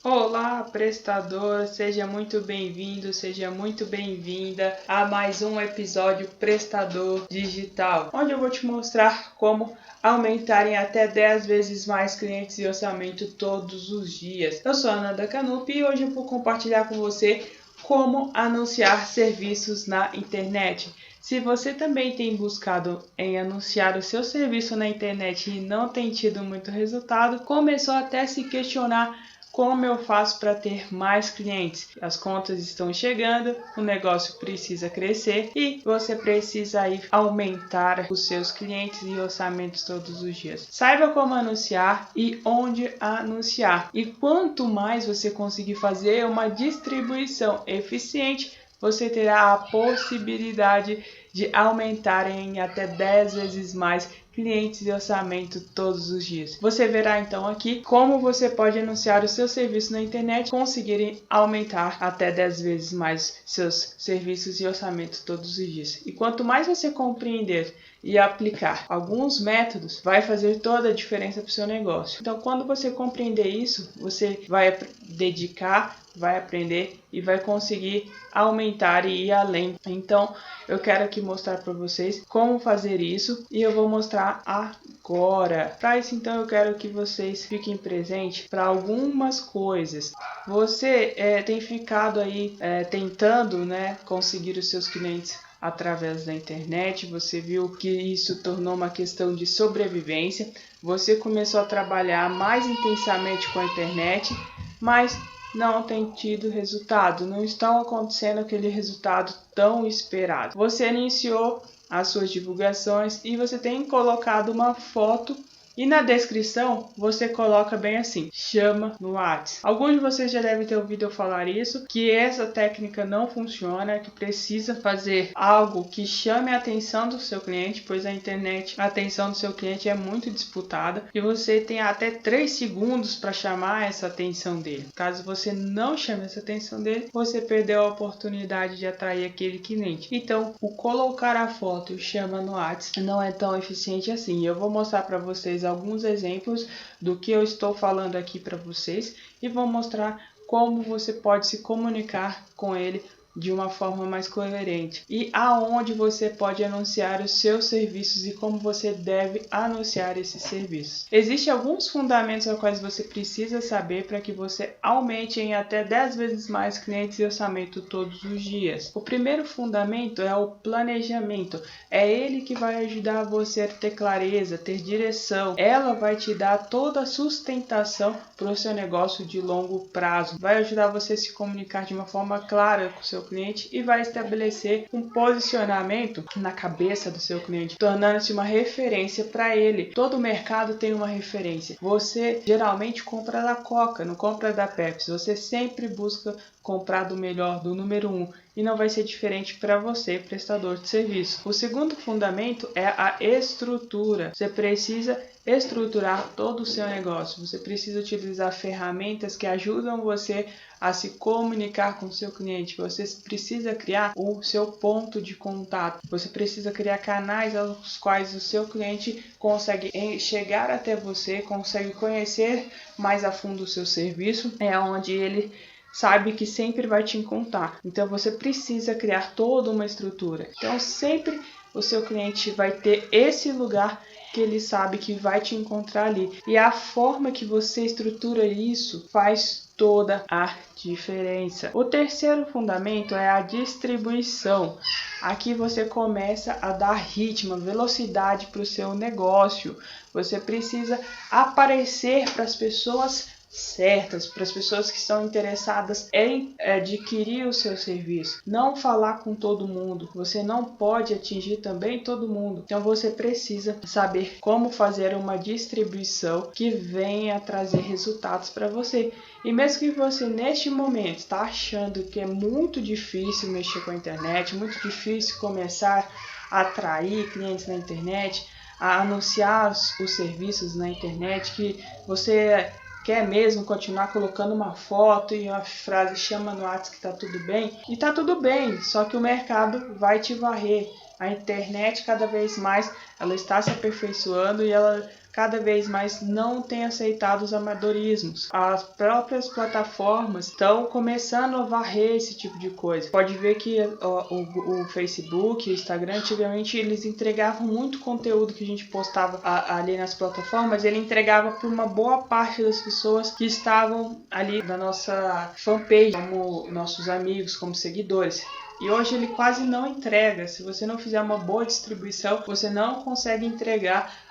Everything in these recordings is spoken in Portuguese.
Olá, prestador, seja muito bem-vindo, seja muito bem-vinda a mais um episódio Prestador Digital, onde eu vou te mostrar como aumentar em até 10 vezes mais clientes e orçamento todos os dias. Eu sou a Nanda Canupi e hoje eu vou compartilhar com você como anunciar serviços na internet. Se você também tem buscado em anunciar o seu serviço na internet e não tem tido muito resultado, começou até a se questionar como eu faço para ter mais clientes? As contas estão chegando, o negócio precisa crescer e você precisa aí aumentar os seus clientes e orçamentos todos os dias. Saiba como anunciar e onde anunciar. E quanto mais você conseguir fazer uma distribuição eficiente, você terá a possibilidade de aumentar em até 10 vezes mais clientes e orçamento todos os dias. Você verá então aqui como você pode anunciar o seu serviço na internet e conseguir aumentar até 10 vezes mais seus serviços e orçamento todos os dias. E quanto mais você compreender e aplicar alguns métodos, vai fazer toda a diferença para o seu negócio. Então, quando você compreender isso, você vai dedicar, vai aprender e vai conseguir aumentar e ir além. Então, eu quero aqui mostrar para vocês como fazer isso e eu vou mostrar agora. Para isso, então, eu quero que vocês fiquem presentes para algumas coisas. Você tem ficado aí tentando, conseguir os seus clientes através da internet, você viu que isso tornou uma questão de sobrevivência, você começou a trabalhar mais intensamente com a internet, mas não tem tido resultado, não estão acontecendo aquele resultado tão esperado. Você iniciou as suas divulgações e você tem colocado uma foto e na descrição você coloca bem assim, chama no WhatsApp. Alguns de vocês já devem ter ouvido eu falar isso, que essa técnica não funciona, que precisa fazer algo que chame a atenção do seu cliente, pois a internet, a atenção do seu cliente é muito disputada e você tem até 3 segundos para chamar essa atenção dele. Caso você não chame essa atenção dele, você perdeu a oportunidade de atrair aquele cliente. Então, o colocar a foto e chama no WhatsApp não é tão eficiente assim. Eu vou mostrar para vocês alguns exemplos do que eu estou falando aqui para vocês e vou mostrar como você pode se comunicar com ele de uma forma mais coerente e aonde você pode anunciar os seus serviços e como você deve anunciar esses serviços. Existem alguns fundamentos aos quais você precisa saber para que você aumente em até 10 vezes mais clientes e orçamento todos os dias. O primeiro fundamento é o planejamento. É ele que vai ajudar você a ter clareza, ter direção. Ela vai te dar toda a sustentação para o seu negócio de longo prazo. Vai ajudar você a se comunicar de uma forma clara com o seu cliente e vai estabelecer um posicionamento na cabeça do seu cliente, tornando-se uma referência para ele. Todo mercado tem uma referência. Você geralmente compra da Coca, não compra da Pepsi. Você sempre busca comprar do melhor, do número 1, e não vai ser diferente para você, prestador de serviço. O segundo fundamento é a estrutura. Você precisa estruturar todo o seu negócio. Você precisa utilizar ferramentas que ajudam você a se comunicar com o seu cliente. Você precisa criar o seu ponto de contato. Você precisa criar canais aos quais o seu cliente consegue chegar até você, consegue conhecer mais a fundo o seu serviço, é onde ele sabe que sempre vai te encontrar. Então você precisa criar toda uma estrutura. Então sempre o seu cliente vai ter esse lugar que ele sabe que vai te encontrar ali. E a forma que você estrutura isso faz toda a diferença. O terceiro fundamento é a distribuição. Aqui você começa a dar ritmo, velocidade para o seu negócio. Você precisa aparecer para as pessoas certas, para as pessoas que estão interessadas em adquirir o seu serviço. Não falar com todo mundo, você não pode atingir também todo mundo. Então você precisa saber como fazer uma distribuição que venha trazer resultados para você. E mesmo que você neste momento está achando que é muito difícil mexer com a internet, muito difícil começar a atrair clientes na internet, a anunciar os serviços na internet, que você quer mesmo continuar colocando uma foto e uma frase chama no WhatsApp que tá tudo bem? E tá tudo bem, só que o mercado vai te varrer. A internet cada vez mais ela está se aperfeiçoando e ela cada vez mais não têm aceitado os amadorismos. As próprias plataformas estão começando a varrer esse tipo de coisa. Pode ver que o Facebook, o Instagram, antigamente eles entregavam muito conteúdo que a gente postava ali nas plataformas, ele entregava para uma boa parte das pessoas que estavam ali na nossa fanpage, como nossos amigos, como seguidores. E hoje ele quase não entrega. Se você não fizer uma boa distribuição, você não consegue entregar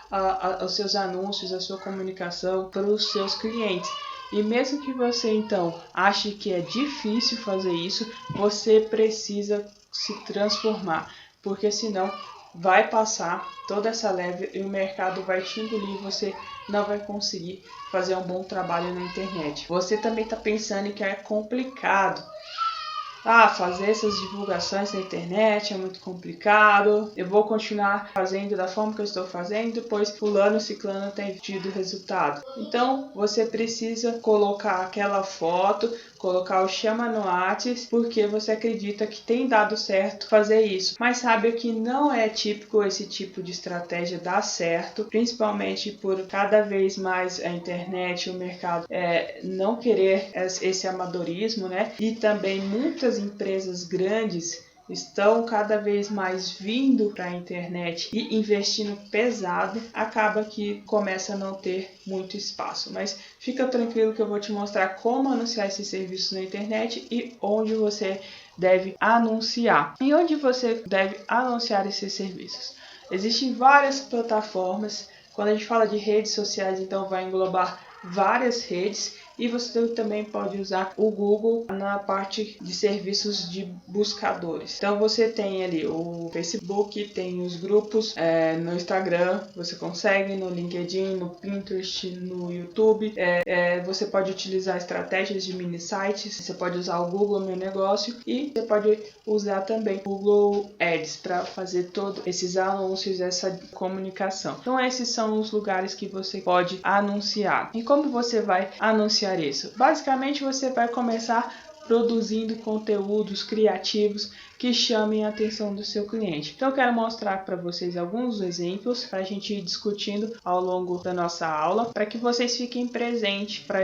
os seus anúncios, a sua comunicação para os seus clientes. E mesmo que você então ache que é difícil fazer isso, você precisa se transformar, porque senão vai passar toda essa leve e o mercado vai te engolir e você não vai conseguir fazer um bom trabalho na internet. Você também está pensando que é complicado. Fazer essas divulgações na internet é muito complicado, eu vou continuar fazendo da forma que eu estou fazendo, pois fulano, ciclano tem tido resultado. Então, você precisa colocar aquela foto, colocar o chama no WhatsApp, porque você acredita que tem dado certo fazer isso. Mas sabe que não é típico esse tipo de estratégia dar certo, principalmente por cada vez mais a internet, o mercado não querer esse amadorismo, né? E também muitas empresas grandes estão cada vez mais vindo para a internet e investindo pesado, acaba que começa a não ter muito espaço. Mas fica tranquilo que eu vou te mostrar como anunciar esses serviços na internet e onde você deve anunciar. E onde você deve anunciar esses serviços? Existem várias plataformas. Quando a gente fala de redes sociais, então vai englobar várias redes. E você também pode usar o Google na parte de serviços de buscadores. Então você tem ali o Facebook, tem os grupos no Instagram, você consegue no LinkedIn, no Pinterest, no YouTube. Você pode utilizar estratégias de mini sites, você pode usar o Google Meu Negócio e você pode usar também o Google Ads para fazer todos esses anúncios, essa comunicação. Então esses são os lugares que você pode anunciar. E como você vai anunciar isso? Basicamente você vai começar produzindo conteúdos criativos que chamem a atenção do seu cliente. Então eu quero mostrar para vocês alguns exemplos para a gente ir discutindo ao longo da nossa aula, para que vocês fiquem presentes para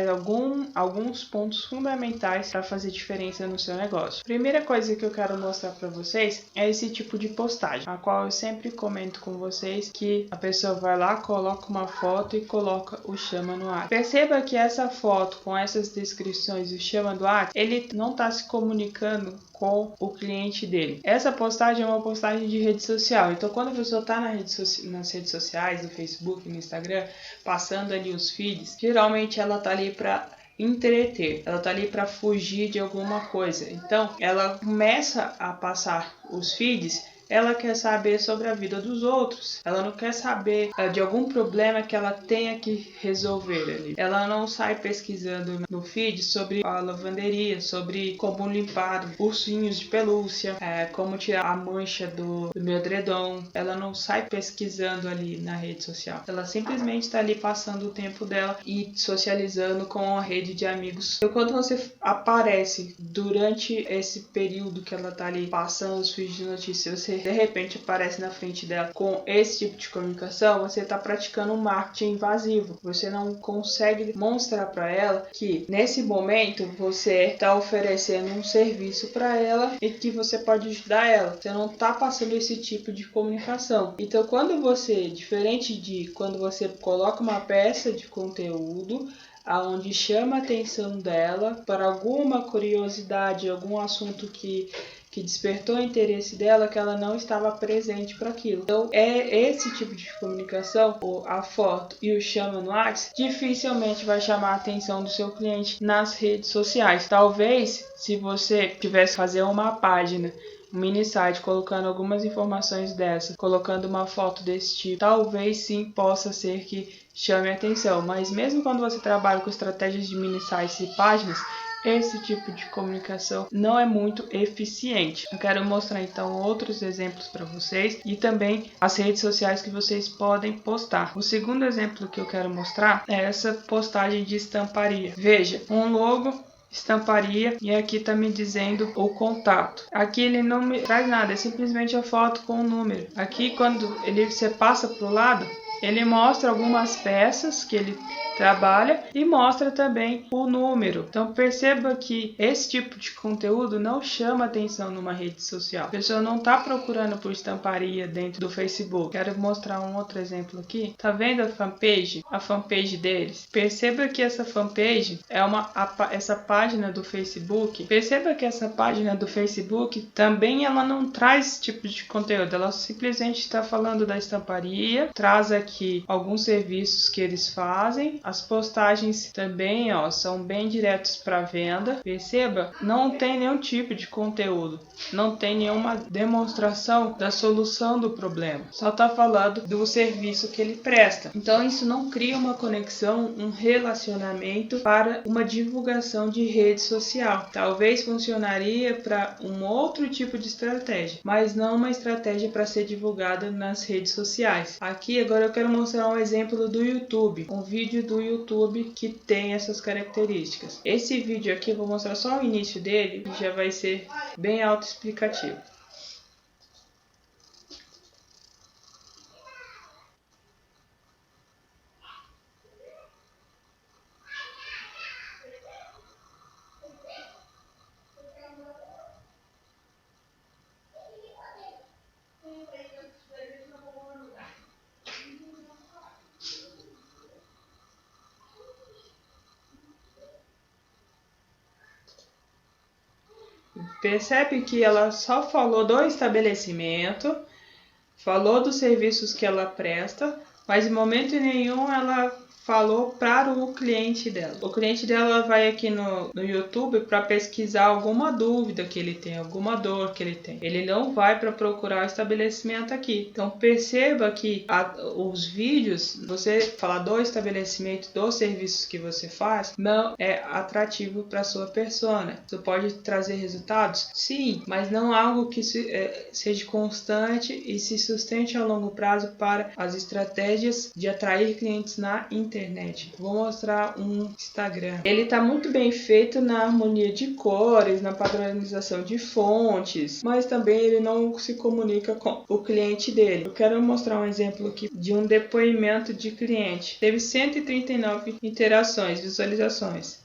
alguns pontos fundamentais para fazer diferença no seu negócio. Primeira coisa que eu quero mostrar para vocês é esse tipo de postagem, a qual eu sempre comento com vocês, que a pessoa vai lá, coloca uma foto e coloca o chama no ar. Perceba que essa foto com essas descrições e o chama do ar, ele não está se comunicando com o cliente dele. Essa postagem é uma postagem de rede social. Então, quando a pessoa está nas redes sociais, no Facebook, no Instagram, passando ali os feeds, geralmente ela está ali para entreter, ela está ali para fugir de alguma coisa. Então, ela começa a passar os feeds. Ela quer saber sobre a vida dos outros. Ela não quer saber de algum problema que ela tenha que resolver ali. Ela não sai pesquisando no feed sobre a lavanderia, sobre como limpar ursinhos de pelúcia, como tirar a mancha do meu edredom. Ela não sai pesquisando ali na rede social. Ela simplesmente está ali passando o tempo dela e socializando com a rede de amigos. Então, quando você aparece durante esse período que ela está ali passando os feeds de notícias, você de repente aparece na frente dela com esse tipo de comunicação, você está praticando um marketing invasivo. Você não consegue mostrar para ela que nesse momento você está oferecendo um serviço para ela e que você pode ajudar ela. Você não está passando esse tipo de comunicação. Então, quando você, diferente de quando você coloca uma peça de conteúdo aonde chama a atenção dela para alguma curiosidade, algum assunto que despertou o interesse dela, que ela não estava presente para aquilo. Então, esse tipo de comunicação, a foto e o chama no WhatsApp, dificilmente vai chamar a atenção do seu cliente nas redes sociais. Talvez, se você tivesse fazer uma página, um mini site, colocando algumas informações dessa, colocando uma foto desse tipo, talvez sim possa ser que chame a atenção. Mas mesmo quando você trabalha com estratégias de mini sites e páginas, esse tipo de comunicação não é muito eficiente. Eu quero mostrar então outros exemplos para vocês e também as redes sociais que vocês podem postar. O segundo exemplo que eu quero mostrar é essa postagem de estamparia. Veja, um logo, estamparia, e aqui tá me dizendo o contato. Aqui ele não me traz nada, é simplesmente a foto com o número. Aqui quando você passa pro lado, ele mostra algumas peças que ele trabalha e mostra também o número. Então perceba que esse tipo de conteúdo não chama atenção numa rede social. A pessoa não está procurando por estamparia dentro do Facebook. Quero mostrar um outro exemplo aqui. Tá vendo a fanpage? A fanpage deles. Perceba que essa fanpage é essa página do Facebook. Perceba que essa página do Facebook também ela não traz esse tipo de conteúdo. Ela simplesmente está falando da estamparia, traz aqui alguns serviços que eles fazem. As postagens também, são bem diretos para venda. Perceba, não tem nenhum tipo de conteúdo, não tem nenhuma demonstração da solução do problema. Só está falando do serviço que ele presta. Então isso não cria uma conexão, um relacionamento para uma divulgação de rede social. Talvez funcionaria para um outro tipo de estratégia, mas não uma estratégia para ser divulgada nas redes sociais. Aqui agora eu quero mostrar um exemplo do YouTube, um vídeo do YouTube que tem essas características. Esse vídeo aqui eu vou mostrar só o início dele, que já vai ser bem autoexplicativo. Percebe que ela só falou do estabelecimento, falou dos serviços que ela presta, mas em momento nenhum ela falou para o cliente dela. O cliente dela vai aqui no YouTube para pesquisar alguma dúvida que ele tem, alguma dor que ele tem. Ele não vai para procurar o estabelecimento aqui. Então perceba que os vídeos, você falar do estabelecimento, dos serviços que você faz, não é atrativo para sua persona. Isso pode trazer resultados? Sim, mas não algo que seja constante e se sustente a longo prazo para as estratégias de atrair clientes na internet. Vou mostrar um Instagram. Ele está muito bem feito na harmonia de cores, na padronização de fontes, mas também ele não se comunica com o cliente dele. Eu quero mostrar um exemplo aqui de um depoimento de cliente. Teve 139 interações, visualizações.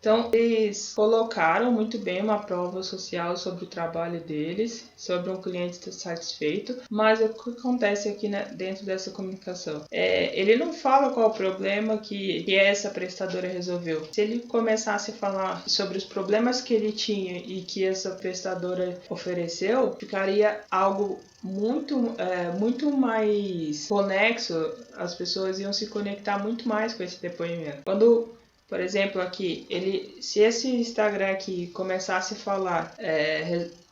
Então, eles colocaram muito bem uma prova social sobre o trabalho deles, sobre um cliente estar satisfeito, mas o que acontece aqui dentro dessa comunicação? Ele não fala qual o problema que essa prestadora resolveu. Se ele começasse a falar sobre os problemas que ele tinha e que essa prestadora ofereceu, ficaria algo muito mais conexo, as pessoas iam se conectar muito mais com esse depoimento. Por exemplo, aqui, se esse Instagram aqui começasse a falar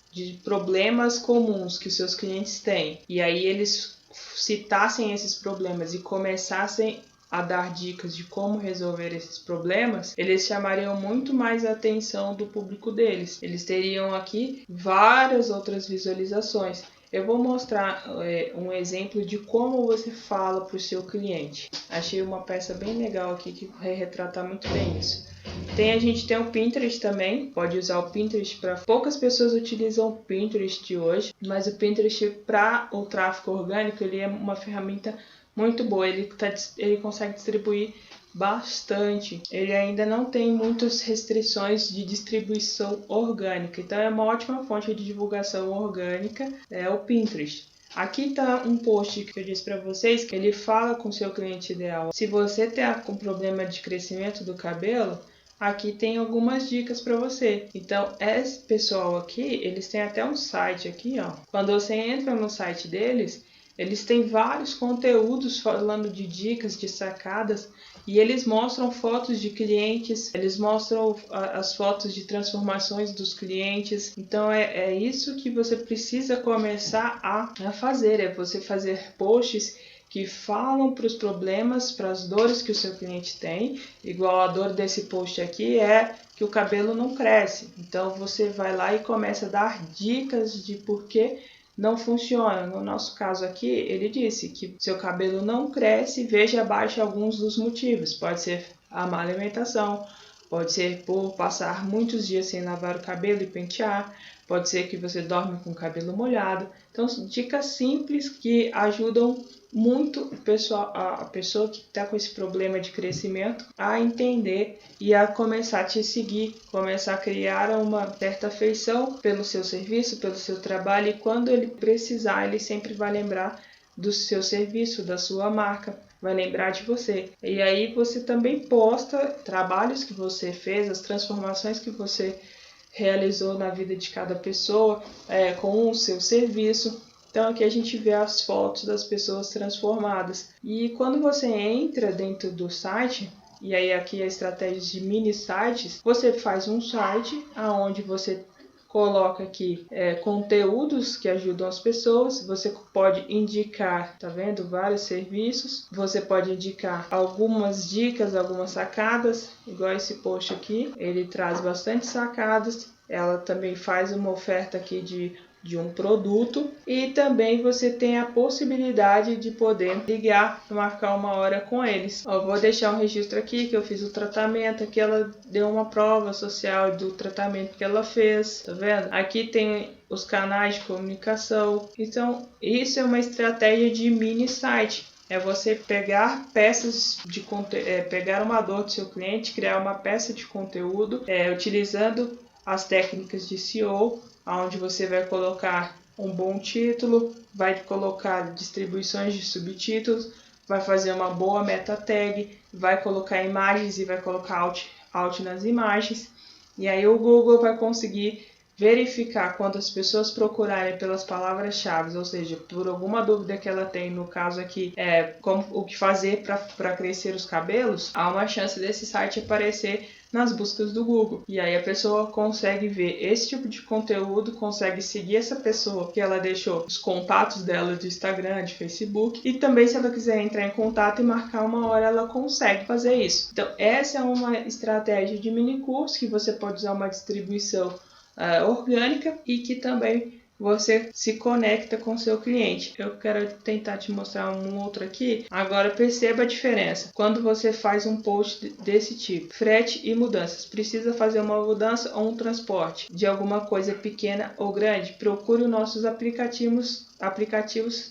de problemas comuns que os seus clientes têm, e aí eles citassem esses problemas e começassem a dar dicas de como resolver esses problemas, eles chamariam muito mais a atenção do público deles. Eles teriam aqui várias outras visualizações. Eu vou mostrar um exemplo de como você fala para o seu cliente. Achei uma peça bem legal aqui que vai retratar muito bem isso. A gente tem o Pinterest também, pode usar o Pinterest para... Poucas pessoas utilizam o Pinterest hoje, mas o Pinterest para o tráfego orgânico ele é uma ferramenta muito boa, ele consegue distribuir bastante. Ele ainda não tem muitas restrições de distribuição orgânica, então é uma ótima fonte de divulgação orgânica, o Pinterest. Aqui está um post que eu disse para vocês, que ele fala com o seu cliente ideal. Se você está com problema de crescimento do cabelo, aqui tem algumas dicas para você. Então, esse pessoal aqui, eles têm até um site aqui, ó. Quando você entra no site deles, eles têm vários conteúdos falando de dicas, de sacadas, e eles mostram fotos de clientes, eles mostram as fotos de transformações dos clientes. Então é isso que você precisa começar a fazer, é você fazer posts que falam para os problemas, para as dores que o seu cliente tem, igual a dor desse post aqui é que o cabelo não cresce. Então você vai lá e começa a dar dicas de por que não funciona. No nosso caso aqui, ele disse que seu cabelo não cresce, veja abaixo alguns dos motivos. Pode ser a má alimentação, pode ser por passar muitos dias sem lavar o cabelo e pentear, pode ser que você dorme com o cabelo molhado. Então, dicas simples que ajudam muito a pessoa que está com esse problema de crescimento a entender e a começar a te seguir, começar a criar uma certa afeição pelo seu serviço, pelo seu trabalho, e quando ele precisar, ele sempre vai lembrar do seu serviço, da sua marca, vai lembrar de você. E aí você também posta trabalhos que você fez, as transformações que você realizou na vida de cada pessoa com o seu serviço. Então aqui a gente vê as fotos das pessoas transformadas. E quando você entra dentro do site, e aí aqui a estratégia de mini sites, você faz um site onde você coloca aqui conteúdos que ajudam as pessoas. Você pode indicar, tá vendo? Vários serviços. Você pode indicar algumas dicas, algumas sacadas, igual esse post aqui. Ele traz bastante sacadas. Ela também faz uma oferta aqui de um produto, e também você tem a possibilidade de poder ligar, marcar uma hora com eles. Vou deixar um registro aqui que eu fiz o tratamento, aqui ela deu uma prova social do tratamento que ela fez, tá vendo? Aqui tem os canais de comunicação. Então isso é uma estratégia de mini site. É você pegar peças de pegar uma dor do seu cliente, criar uma peça de conteúdo utilizando as técnicas de SEO, onde você vai colocar um bom título, vai colocar distribuições de subtítulos, vai fazer uma boa meta tag, vai colocar imagens e vai colocar alt nas imagens. E aí o Google vai conseguir verificar quando as pessoas procurarem pelas palavras-chave, ou seja, por alguma dúvida que ela tem, no caso aqui, o que fazer para crescer os cabelos, há uma chance desse site aparecer nas buscas do Google. E aí a pessoa consegue ver esse tipo de conteúdo, consegue seguir essa pessoa que ela deixou os contatos dela de Instagram, de Facebook, e também se ela quiser entrar em contato e marcar uma hora, ela consegue fazer isso. Então essa é uma estratégia de mini curso que você pode usar uma distribuição orgânica e que também você se conecta com seu cliente. Eu quero tentar te mostrar um outro aqui. Agora perceba a diferença. Quando você faz um post desse tipo, frete e mudanças, precisa fazer uma mudança ou um transporte de alguma coisa pequena ou grande, procure os nossos aplicativos,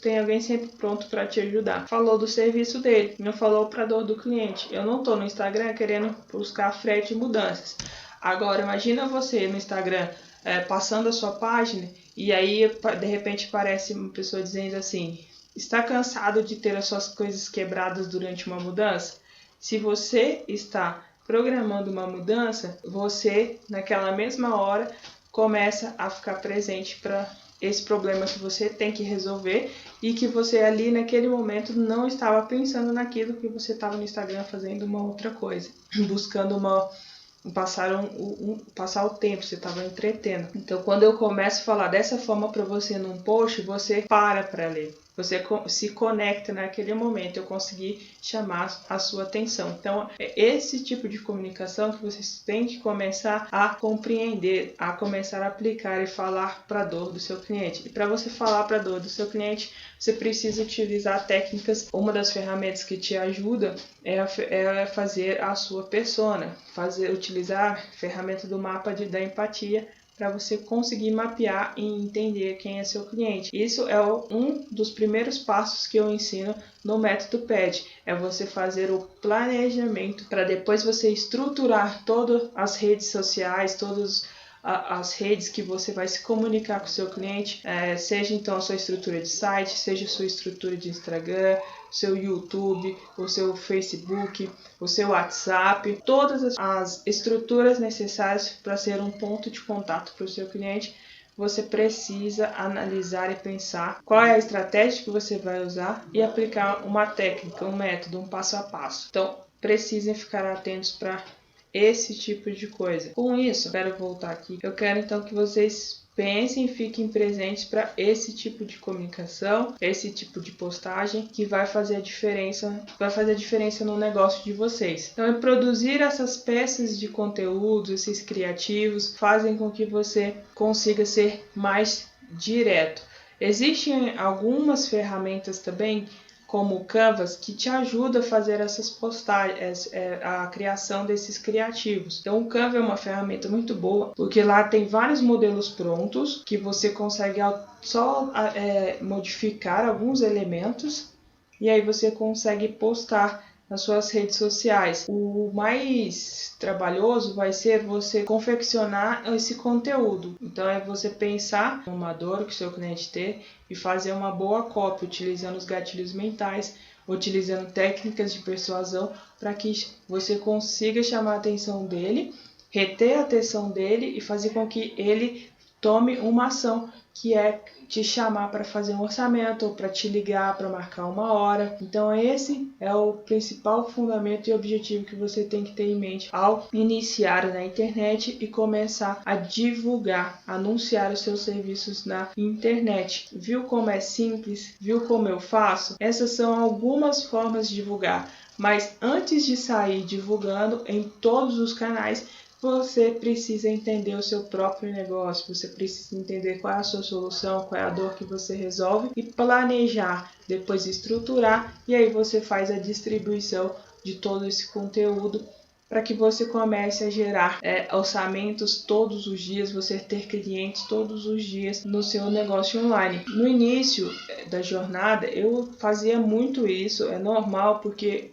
tem alguém sempre pronto para te ajudar. Falou do serviço dele, não falou para dor do cliente. Eu não estou no Instagram querendo buscar frete e mudanças. Agora imagina você no Instagram passando a sua página e aí de repente aparece uma pessoa dizendo assim: está cansado de ter as suas coisas quebradas durante uma mudança? Se você está programando uma mudança, você naquela mesma hora começa a ficar presente para esse problema que você tem que resolver e que você ali naquele momento não estava pensando naquilo, que você estava no Instagram fazendo uma outra coisa, buscando passar o tempo, você estava entretendo. Então quando eu começo a falar dessa forma para você num post, você para ler. Você se conecta naquele momento, eu consegui chamar a sua atenção. Então, é esse tipo de comunicação que vocês têm que começar a compreender, a começar a aplicar e falar para a dor do seu cliente. E para você falar para a dor do seu cliente, você precisa utilizar técnicas. Uma das ferramentas que te ajuda é fazer a sua persona, utilizar a ferramenta do mapa da empatia, para você conseguir mapear e entender quem é seu cliente. Isso é um dos primeiros passos que eu ensino no método PED. É você fazer o planejamento para depois você estruturar todas as redes sociais, todas as redes que você vai se comunicar com o seu cliente, seja então a sua estrutura de site, seja a sua estrutura de Instagram, seu YouTube, o seu Facebook, o seu WhatsApp, todas as estruturas necessárias para ser um ponto de contato para o seu cliente. Você precisa analisar e pensar qual é a estratégia que você vai usar e aplicar uma técnica, um método, um passo a passo. Então, precisem ficar atentos para esse tipo de coisa. Com isso, quero voltar aqui. Eu quero então que vocês pensem e fiquem presentes para esse tipo de comunicação, esse tipo de postagem que vai fazer a diferença no negócio de vocês. Então, produzir essas peças de conteúdo, esses criativos, fazem com que você consiga ser mais direto. Existem algumas ferramentas também, como o Canvas, que te ajuda a fazer essas postagens, a criação desses criativos. Então o Canva é uma ferramenta muito boa, porque lá tem vários modelos prontos, que você consegue só modificar alguns elementos, e aí você consegue postar nas suas redes sociais. O mais trabalhoso vai ser você confeccionar esse conteúdo. Então é você pensar uma dor que o seu cliente tem e fazer uma boa cópia, utilizando os gatilhos mentais, utilizando técnicas de persuasão para que você consiga chamar a atenção dele, reter a atenção dele e fazer com que ele tome uma ação, que é te chamar para fazer um orçamento ou para te ligar para marcar uma hora. Então esse é o principal fundamento e objetivo que você tem que ter em mente ao iniciar na internet e começar a divulgar, anunciar os seus serviços na internet. Viu como é simples? Viu como eu faço? Essas são algumas formas de divulgar, mas antes de sair divulgando em todos os canais, você precisa entender o seu próprio negócio, você precisa entender qual é a sua solução, qual é a dor que você resolve e planejar, depois estruturar, e aí você faz a distribuição de todo esse conteúdo para que você comece a gerar orçamentos todos os dias, você ter clientes todos os dias no seu negócio online. No início da jornada eu fazia muito isso, é normal, porque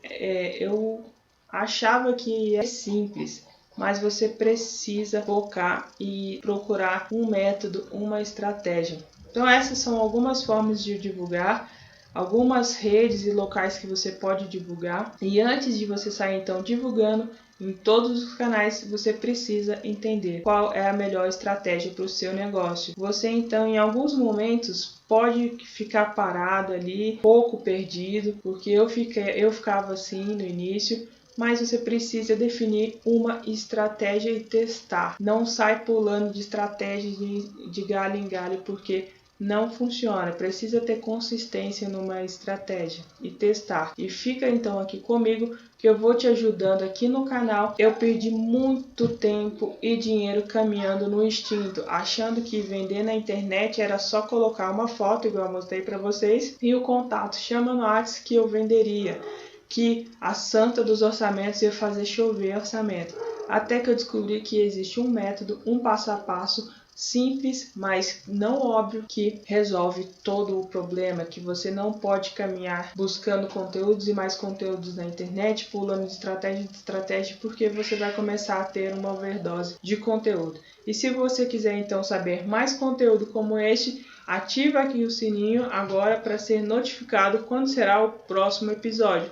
eu achava que é simples. Mas você precisa focar e procurar um método, uma estratégia. Então essas são algumas formas de divulgar, algumas redes e locais que você pode divulgar. E antes de você sair então divulgando em todos os canais, você precisa entender qual é a melhor estratégia para o seu negócio. Você então em alguns momentos pode ficar parado ali, pouco perdido, porque eu ficava assim no início. Mas você precisa definir uma estratégia e testar. Não sai pulando de estratégia de galho em galho, porque não funciona. Precisa ter consistência numa estratégia e testar. E fica então aqui comigo que eu vou te ajudando aqui no canal. Eu perdi muito tempo e dinheiro caminhando no instinto, achando que vender na internet era só colocar uma foto, igual eu mostrei para vocês, e o contato chama no WhatsApp que eu venderia, que a santa dos orçamentos ia fazer chover orçamento. Até que eu descobri que existe um método, um passo a passo simples, mas não óbvio, que resolve todo o problema, que você não pode caminhar buscando conteúdos e mais conteúdos na internet, pulando de estratégia, porque você vai começar a ter uma overdose de conteúdo. E se você quiser então saber mais conteúdo como este, ativa aqui o sininho agora para ser notificado quando será o próximo episódio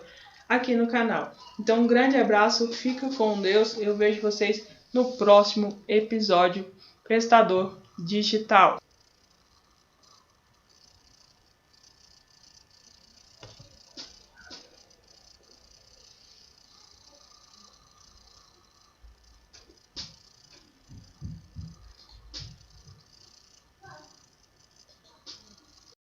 aqui no canal. Então um grande abraço, fica com Deus, eu vejo vocês no próximo episódio Prestador Digital.